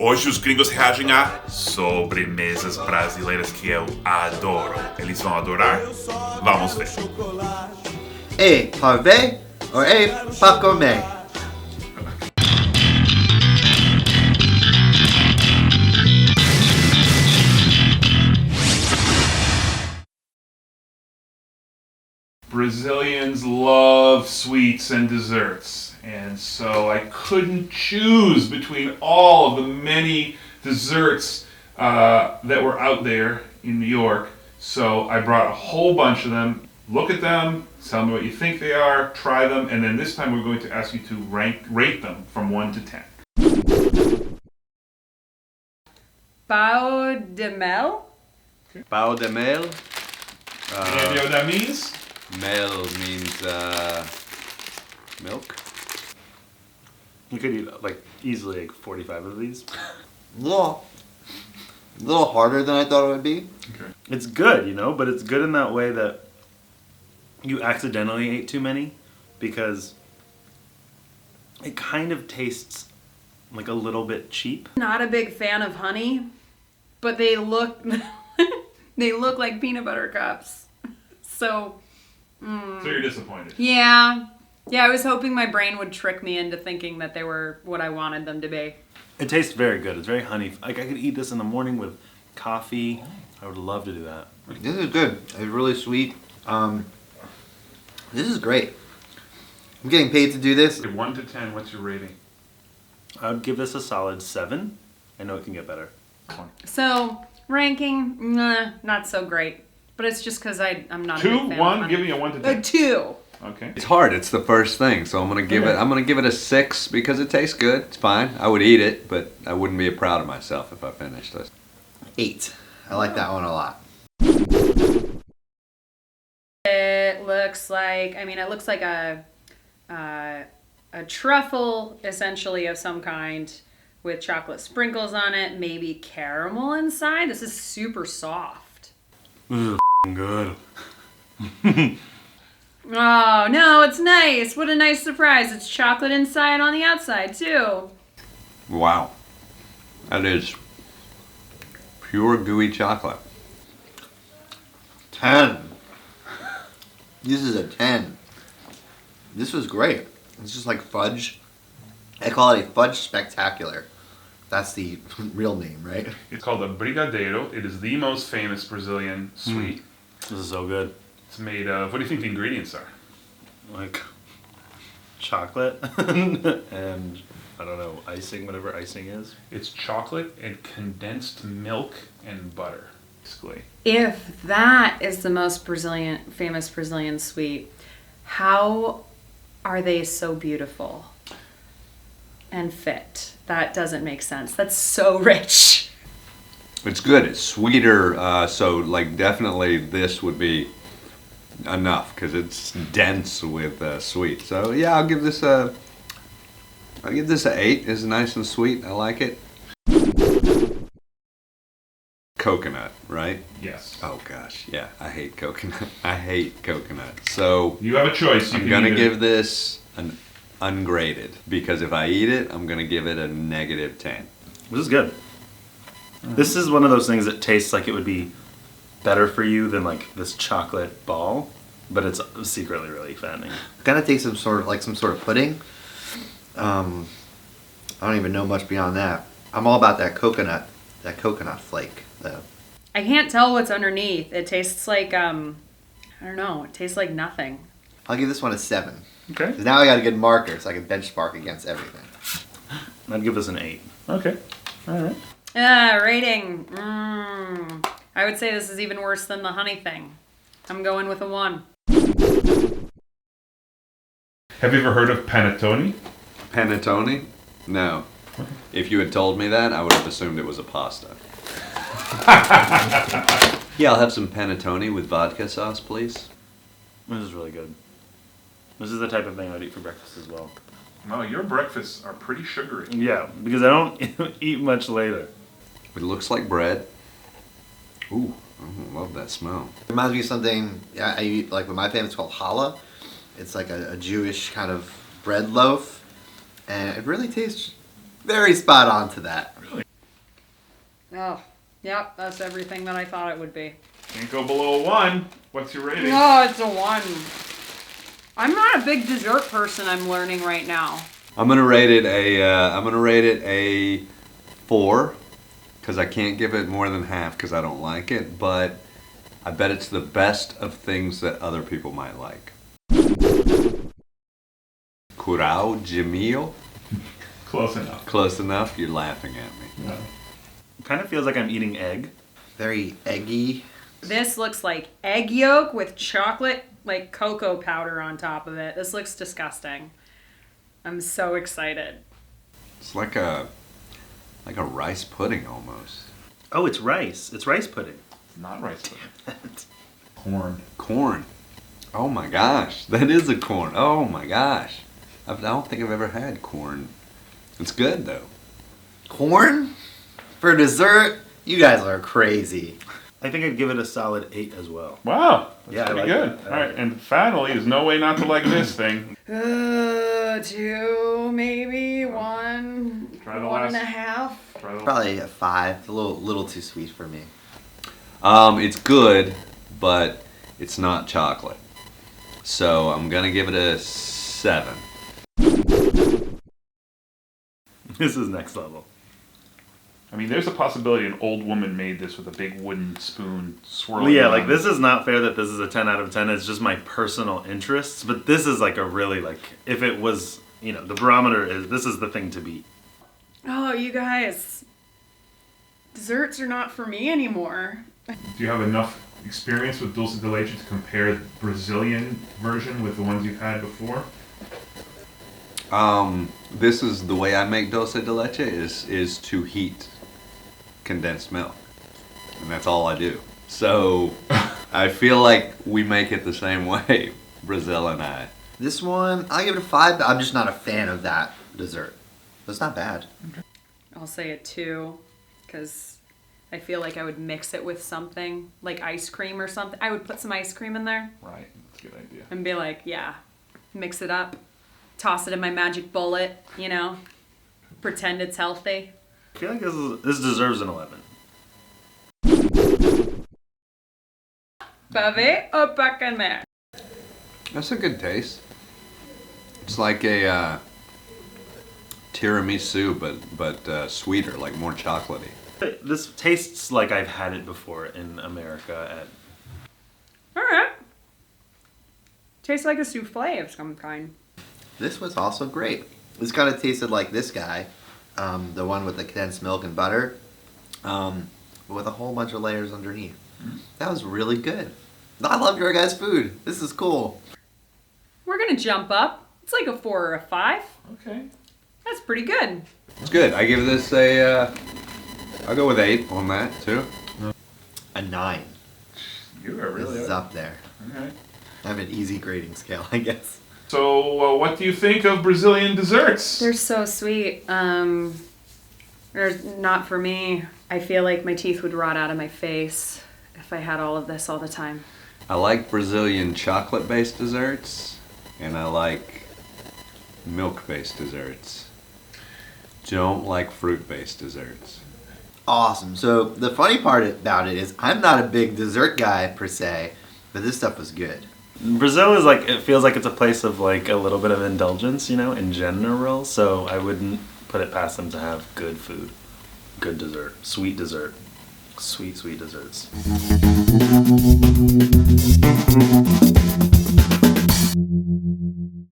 Hoje os gringos reagem a sobremesas brasileiras que eu adoro. Eles vão adorar? Vamos ver. A parve or A para comer? Brazilians love sweets and desserts, and so I couldn't choose between all of the many desserts that were out there in New York. So I brought a whole bunch of them. Look at them, tell me what you think they are, try them, and then this time we're going to ask you to rate them from 1 to 10. Pão de mel? Pão de mel. Any idea what that means? Mel means milk. You could eat like easily like 45 of these. A little harder than I thought it would be. Okay. It's good, you know, but it's good in that way that you accidentally ate too many because it kind of tastes like a little bit cheap. Not a big fan of honey, but they look they look like peanut butter cups. So So you're disappointed. yeah, I was hoping my brain would trick me into thinking that they were what I wanted them to be. It tastes very good. It's very honey. Like I could eat this in the morning with coffee. I would love to do that. This is good. It's really sweet. This is great. I'm getting paid to do this. 1 to 10, what's your rating? I would give this a solid 7. I know it can get better. So ranking, not so great. But it's just because I'm not a 2, big fan 1, of honey. give me a 1 to 10. A 2. Okay. It's hard. It's the first thing, so I'm gonna give it a 6 because it tastes good. It's fine. I would eat it, but I wouldn't be proud of myself if I finished this. 8. I like that one a lot. It looks like, it looks like a truffle, essentially, of some kind with chocolate sprinkles on it, maybe caramel inside. This is super soft. This is good. Oh, no, it's nice. What a nice surprise. It's chocolate inside on the outside, too. Wow, that is pure gooey chocolate. 10. This is a 10. This was great. It's just like fudge. I call it a fudge spectacular. That's the real name, right? It's called a Brigadeiro. It is the most famous Brazilian sweet. This is so good. It's made of, what do you think the ingredients are? Like chocolate and I don't know, icing, whatever icing is. It's chocolate and condensed milk and butter, basically. If that is the most famous Brazilian sweet, how are they so beautiful and fit? That doesn't make sense. That's so rich. It's good. It's sweeter, so like definitely this would be enough because it's dense with sweet. So yeah, I'll give this a 8. It's nice and sweet. I like it. Coconut, right? Yes. Oh gosh, yeah, I hate coconut. I hate coconut. So You have a choice. You I'm can gonna either- give this an ungraded because if I eat it, I'm gonna give it a -10. This is good. This is one of those things that tastes like it would be better for you than like this chocolate ball, but it's secretly really fattening. Gotta take some sort of pudding. I don't even know much beyond that. I'm all about that coconut flake. I can't tell what's underneath. It tastes like, I don't know, it tastes like nothing. I'll give this one a 7. Okay. 'Cause now I got a good marker so I can benchmark against everything. I'd give this an 8. Okay. All right. Rating. I would say this is even worse than the honey thing. I'm going with a 1. Have you ever heard of Panetone? Panetone? No. If you had told me that, I would have assumed it was a pasta. Yeah, I'll have some panettone with vodka sauce, please. This is really good. This is the type of thing I'd eat for breakfast as well. Well, your breakfasts are pretty sugary. Yeah, because I don't eat much later. It looks like bread. Ooh, I love that smell. Reminds me of something I eat like with my family. It's called challah. It's like a Jewish kind of bread loaf, and it really tastes very spot on to that. Really? Oh, yep, that's everything that I thought it would be. Can't go below a 1. What's your rating? Oh, it's a 1. I'm not a big dessert person, I'm learning right now. I'm gonna rate it a 4 because I can't give it more than half because I don't like it, but I bet it's the best of things that other people might like. Curau de mil? Close enough. Close enough? You're laughing at me. No. Kind of feels like I'm eating egg. Very eggy. This looks like egg yolk with chocolate, like cocoa powder on top of it. This looks disgusting. I'm so excited. It's like a rice pudding almost. Oh, it's rice. It's rice pudding. It's not rice pudding. Corn. Corn. Oh my gosh, that is a corn. Oh my gosh. I don't think I've ever had corn. It's good though. Corn? For dessert? You guys are crazy. I think I'd give it a solid 8 as well. Wow. That's Yeah, I pretty like good. it. I All right, like it. and finally, there's no way not to like this thing. 2, maybe 1, Try the 1.5. Try the- Probably a 5. It's a little too sweet for me. It's good, but it's not chocolate. So I'm gonna give it a 7. This is next level. I mean, there's a possibility an old woman made this with a big wooden spoon swirling. Well, yeah, around. like this is not fair that this is a 10 out of 10. It's just my personal interests. But this is like a really like, if it was, you know, the barometer is, this is the thing to beat. Oh, you guys. Desserts are not for me anymore. Do you have enough experience with dulce de leche to compare the Brazilian version with the ones you've had before? This is the way I make dulce de leche is to heat condensed milk, and that's all I do. So I feel like we make it the same way, Brazil and I. This one, I'll give it a 5, but I'm just not a fan of that dessert. But it's not bad. I'll say a 2, because I feel like I would mix it with something, like ice cream or something. I would put some ice cream in there Right, that's a good idea. and be like, yeah, mix it up, toss it in my magic bullet, you know, pretend it's healthy. I feel like this deserves an 11. Pavé ou pas calmer? That's a good taste. It's like a tiramisu, but sweeter, like more chocolatey. This tastes like I've had it before in America at... All right. Tastes like a souffle of some kind. This was also great. This kind of tasted like this guy, the one with the condensed milk and butter, with a whole bunch of layers underneath. That was really good. I love your guys' food. This is cool. We're gonna jump up. It's like a 4 or a 5. Okay. That's pretty good. It's good. I give this a. I'll go with 8 on that too. A 9. You are This really is up there. Okay. I have an easy grading scale, I guess. So, what do you think of Brazilian desserts? They're so sweet. They're not for me. I feel like my teeth would rot out of my face if I had all of this all the time. I like Brazilian chocolate-based desserts, and I like milk-based desserts. Don't like fruit-based desserts. Awesome. So the funny part about it is I'm not a big dessert guy per se, but this stuff was good. Brazil is like, it feels like it's a place of like a little bit of indulgence, you know, in general. So I wouldn't put it past them to have good food, good dessert, sweet desserts.